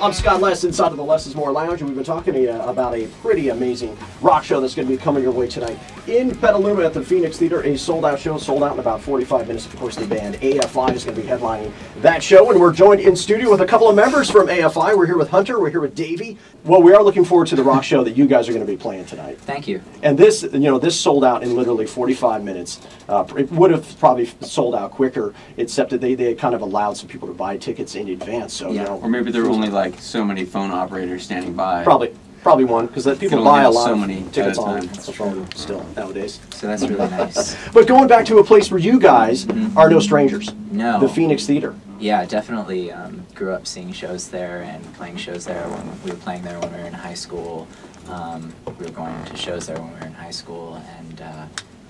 I'm Scott Less inside of the Less is More Lounge, and we've been talking about a pretty amazing rock show that's going to be coming your way tonight in Petaluma at the Phoenix Theater. A sold-out show, sold out in about 45 minutes. Of course, the band AFI is going to be headlining that show, and we're joined in studio with a couple of members from AFI. We're here with Hunter, we're here with Davey. Well, we are looking forward to the rock show that you guys are going to be playing tonight. Thank you. And this, this sold out in literally 45 minutes. It would have probably sold out quicker, except that they kind of allowed some people to buy tickets in advance. So, yeah. Or maybe there were only like so many phone operators standing by. Probably one, because people buy a lot of tickets on the phone still nowadays. So that's really nice. But going back to a place where you guys are no strangers. No. The Phoenix Theater. Yeah, definitely grew up seeing shows there and playing shows there when we were playing there when we were in high school. We were going to shows there when we were in high school. And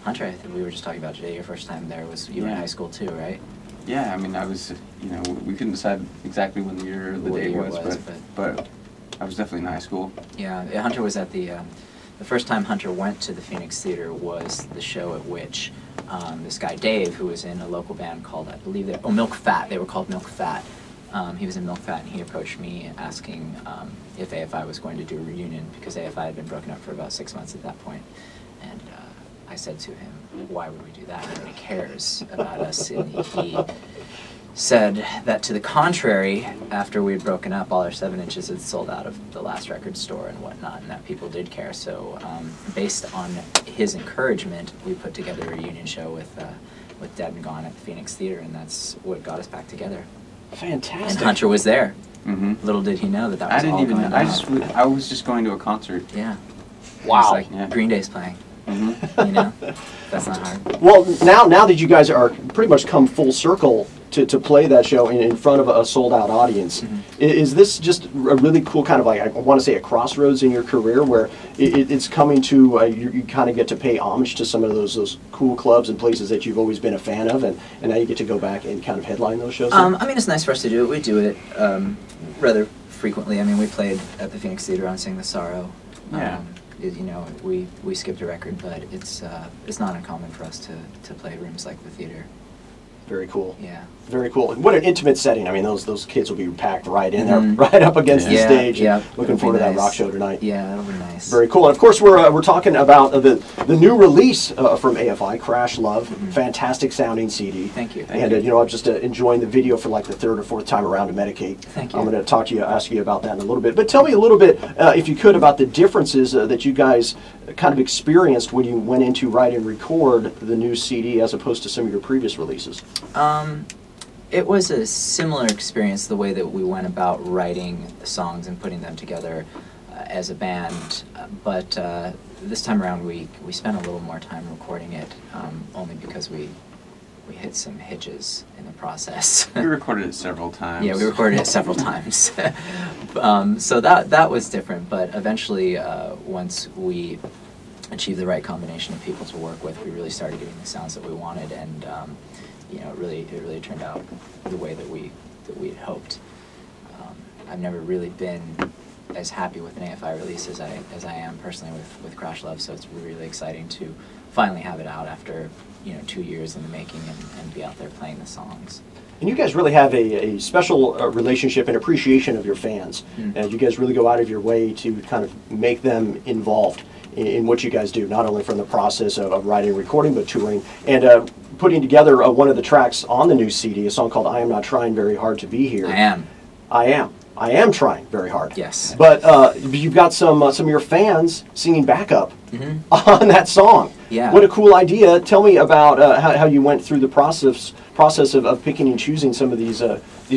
Hunter, I think we were just talking about today, your first time there was you were in high school too, right? Yeah, I mean, I was, we couldn't decide exactly when the year the day was, but I was definitely in high school. Yeah, Hunter was at the first time Hunter went to the Phoenix Theater was the show at which this guy Dave, who was in a local band called, I believe, Milk Fat, they were called Milk Fat. He was in Milk Fat, and he approached me asking if AFI was going to do a reunion, because AFI had been broken up for about 6 months at that point. And I said to him, why would we do that? Nobody cares about us. And he said that to the contrary, after we had broken up, all our 7 inches had sold out of the last record store and whatnot, and that people did care. So based on his encouragement, we put together a reunion show with Dead and Gone at the Phoenix Theater, and that's what got us back together. Fantastic. And Hunter was there. Little did he know that was I didn't even know. I was just going to a concert. Yeah. Wow. Like Green Day's playing. That's not hard. Well, now that you guys are pretty much come full circle to play that show in front of a sold-out audience, is this just a really cool kind of, like, I want to say, a crossroads in your career where it's coming to, you kind of get to pay homage to some of those cool clubs and places that you've always been a fan of, and now you get to go back and kind of headline those shows? I mean, it's nice for us to do it. We do it rather frequently. I mean, we played at the Phoenix Theater on Sing the Sorrow. Yeah. We skipped a record, but it's not uncommon for us to play rooms like the theater. Very cool. Yeah. Very cool. And what an intimate setting. I mean, those kids will be packed right in there, right up against the stage. Yeah. Looking forward to that rock show tonight. Yeah, that'll be nice. Very cool. And of course, we're talking about the new release from AFI, Crash Love. Fantastic sounding CD. Thank you. And I'm just enjoying the video for like the 3rd or 4th time around to Medicate. Thank you. I'm going to ask you about that in a little bit. But tell me a little bit, if you could, about the differences that you guys kind of experienced when you went in to write and record the new CD as opposed to some of your previous releases. It was a similar experience, the way that we went about writing the songs and putting them together as a band, but this time around we spent a little more time recording it, only because we hit some hitches in the process. We recorded it several times. Yeah, we recorded it several times. So that was different, but eventually once we achieved the right combination of people to work with, we really started getting the sounds that we wanted, and it really turned out the way that we had hoped. I've never really been as happy with an AFI release as I am personally with Crash Love, so it's really exciting to finally have it out after 2 years in the making and be out there playing the songs. And you guys really have a special relationship and appreciation of your fans. And you guys really go out of your way to kind of make them involved in what you guys do, not only from the process of writing and recording, but touring. And putting together one of the tracks on the new CD, a song called I Am Not Trying Very Hard to Be Here. I am trying very hard. Yes. But you've got some of your fans singing backup on that song. Yeah. What a cool idea. Tell me about how you went through the process of picking and choosing some of these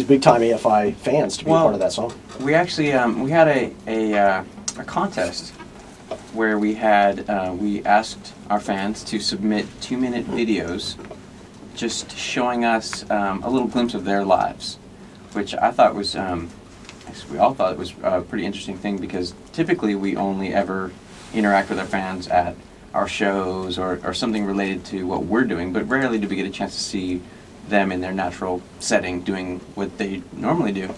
big-time AFI fans to be part of that song. We actually we had a contest where we asked our fans to submit 2-minute videos just showing us a little glimpse of their lives, which I thought was, we all thought it was a pretty interesting thing, because typically we only ever interact with our fans at our shows or something related to what we're doing, but rarely do we get a chance to see them in their natural setting doing what they normally do.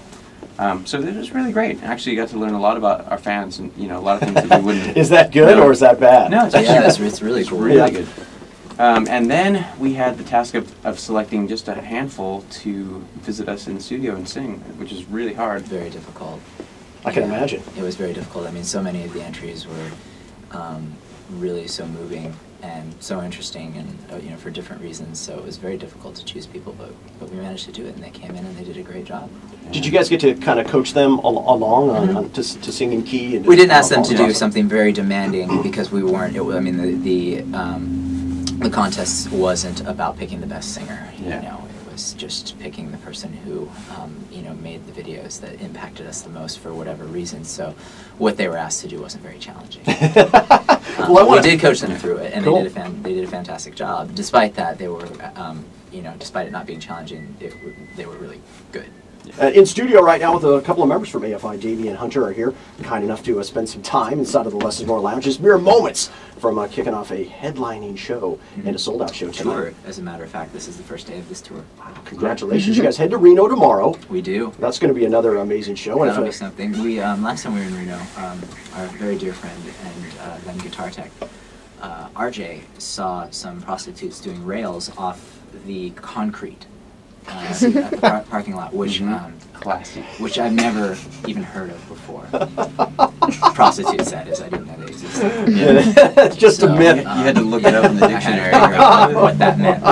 So it was really great. Actually, you got to learn a lot about our fans, and a lot of things that we wouldn't. Is that good or is that bad? No, it's actually it's really cool. Really good. And then we had the task of selecting just a handful to visit us in the studio and sing, which is really hard. Very difficult. I can imagine. It was very difficult. I mean, so many of the entries were really so moving and so interesting, and you know, for different reasons. So it was very difficult to choose people, but we managed to do it, and they came in and they did a great job. Did you guys get to kind of coach them along on to sing in key? And we didn't ask them to do something very demanding because we weren't. I mean, the contest wasn't about picking the best singer. Yeah. You know, it was just picking the person who you know, made the videos that impacted us the most for whatever reason. So what they were asked to do wasn't very challenging. Well, we did coach them through it, and cool. they did a fantastic job. Despite that, they were you know, despite it not being challenging, they were really good. In studio right now with a couple of members from AFI, Davey and Hunter are here, kind enough to spend some time inside of the Less is More Lounge. Just mere moments from kicking off a headlining show and a sold-out show tonight. Tour, as a matter of fact, this is the first day of this tour. Wow, congratulations. You guys head to Reno tomorrow. We do. That's going to be another amazing show. That'll be something. We last time we were in Reno, our very dear friend and then guitar tech, RJ, saw some prostitutes doing rails off the concrete at the parking lot, which Classic. which I've never even heard of before. Prostitutes, that is. I didn't know they existed. Yeah. It's just a myth. You had to look it up in the dictionary. I had to figure out what that meant.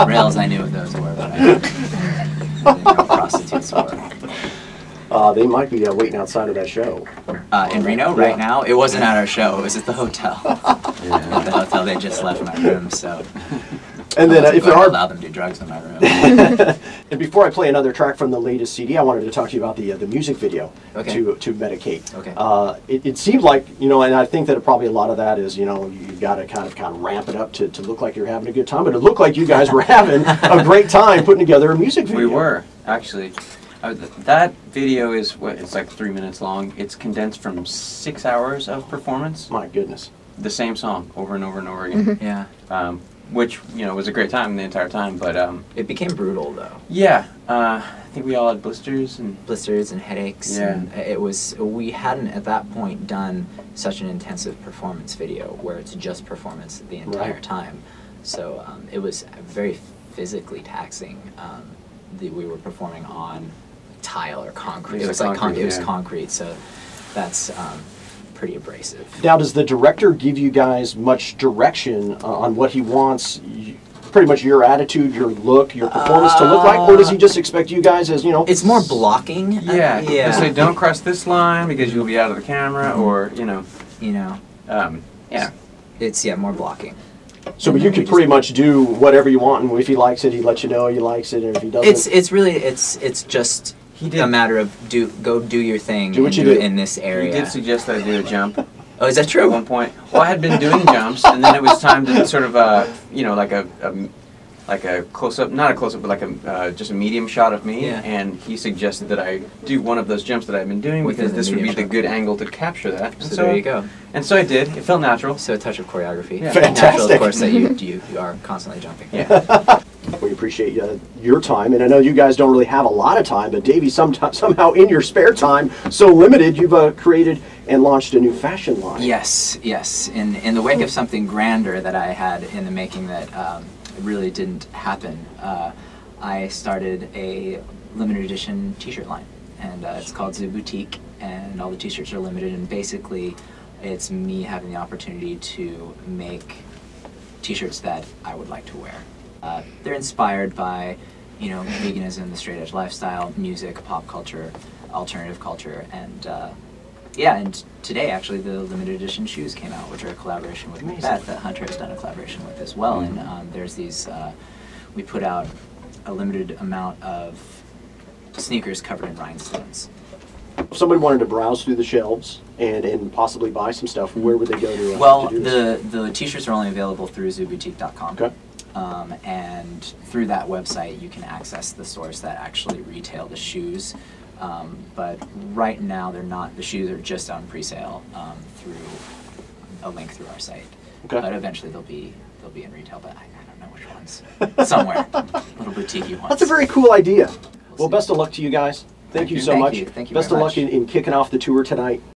Rails, I knew what those were, but I didn't know what prostitutes were. They might be waiting outside of that show. In Reno, right now, it wasn't at our show. It was at the hotel. At the hotel, they just left my room, so. And then if there are allow them to do drugs in my room. And before I play another track from the latest CD, I wanted to talk to you about the music video to Medicate. Okay. It seemed like, you know, and I think that probably a lot of that is, you know, you've got to kind of ramp it up to look like you're having a good time. But it looked like you guys were having a great time putting together a music video. We were, actually. That video is it's like 3 minutes long. It's condensed from 6 hours of performance. My goodness. The same song over and over and over again. Yeah. Which, you know, was a great time the entire time, but it became brutal though. Yeah, I think we all had blisters and headaches. Yeah. And it was, we hadn't at that point done such an intensive performance video where it's just performance the entire time. So it was very physically taxing. We were performing on tile or concrete. It was like concrete. So that's pretty abrasive. Now, does the director give you guys much direction on what he wants, pretty much your attitude, your look, your performance to look like, or does he just expect you guys as, you know? It's more blocking. Yeah. He'll say, don't cross this line because you'll be out of the camera, or, you know. Yeah. It's, more blocking. So, but you could pretty much do whatever you want, and if he likes it, he lets you know he likes it, and if he doesn't... It's really, it's just a matter of go do your thing do what you do in this area. He did suggest that I do a jump. Oh, is that true? At one point. Well, I had been doing jumps, and then it was time to sort of, you know, like a close-up, not a close-up, but like just a medium shot of me, and he suggested that I do one of those jumps that I've been doing because this would be the good angle to capture that. So there you go. And so I did. It felt natural. So a touch of choreography. Yeah. Fantastic. Natural, of course, that you are constantly jumping. Yeah. We appreciate your time, and I know you guys don't really have a lot of time, but Davey, somehow in your spare time, so limited, you've created and launched a new fashion line. Yes. In the wake of something grander that I had in the making that really didn't happen, I started a limited edition t-shirt line, and it's called Zoo Boutique, and all the t-shirts are limited, and basically it's me having the opportunity to make t-shirts that I would like to wear. They're inspired by, you know, veganism, the straight edge lifestyle, music, pop culture, alternative culture, and and today actually the limited edition shoes came out, which are a collaboration with Beth that Hunter has done a collaboration with as well. And there's these, we put out a limited amount of sneakers covered in rhinestones. If somebody wanted to browse through the shelves and possibly buy some stuff, where would they go to? Well, to do this? the t-shirts are only available through zooboutique.com. Okay. And through that website, you can access the source that actually retail the shoes. But right now, they're not. The shoes are just on pre-sale through a link through our site. Okay. But eventually, they'll be in retail. But I don't know which ones. Somewhere, little boutique ones. That's a very cool idea. Well, best of luck to you guys. Thank you so much. Thank you Best very of luck much. in kicking off the tour tonight.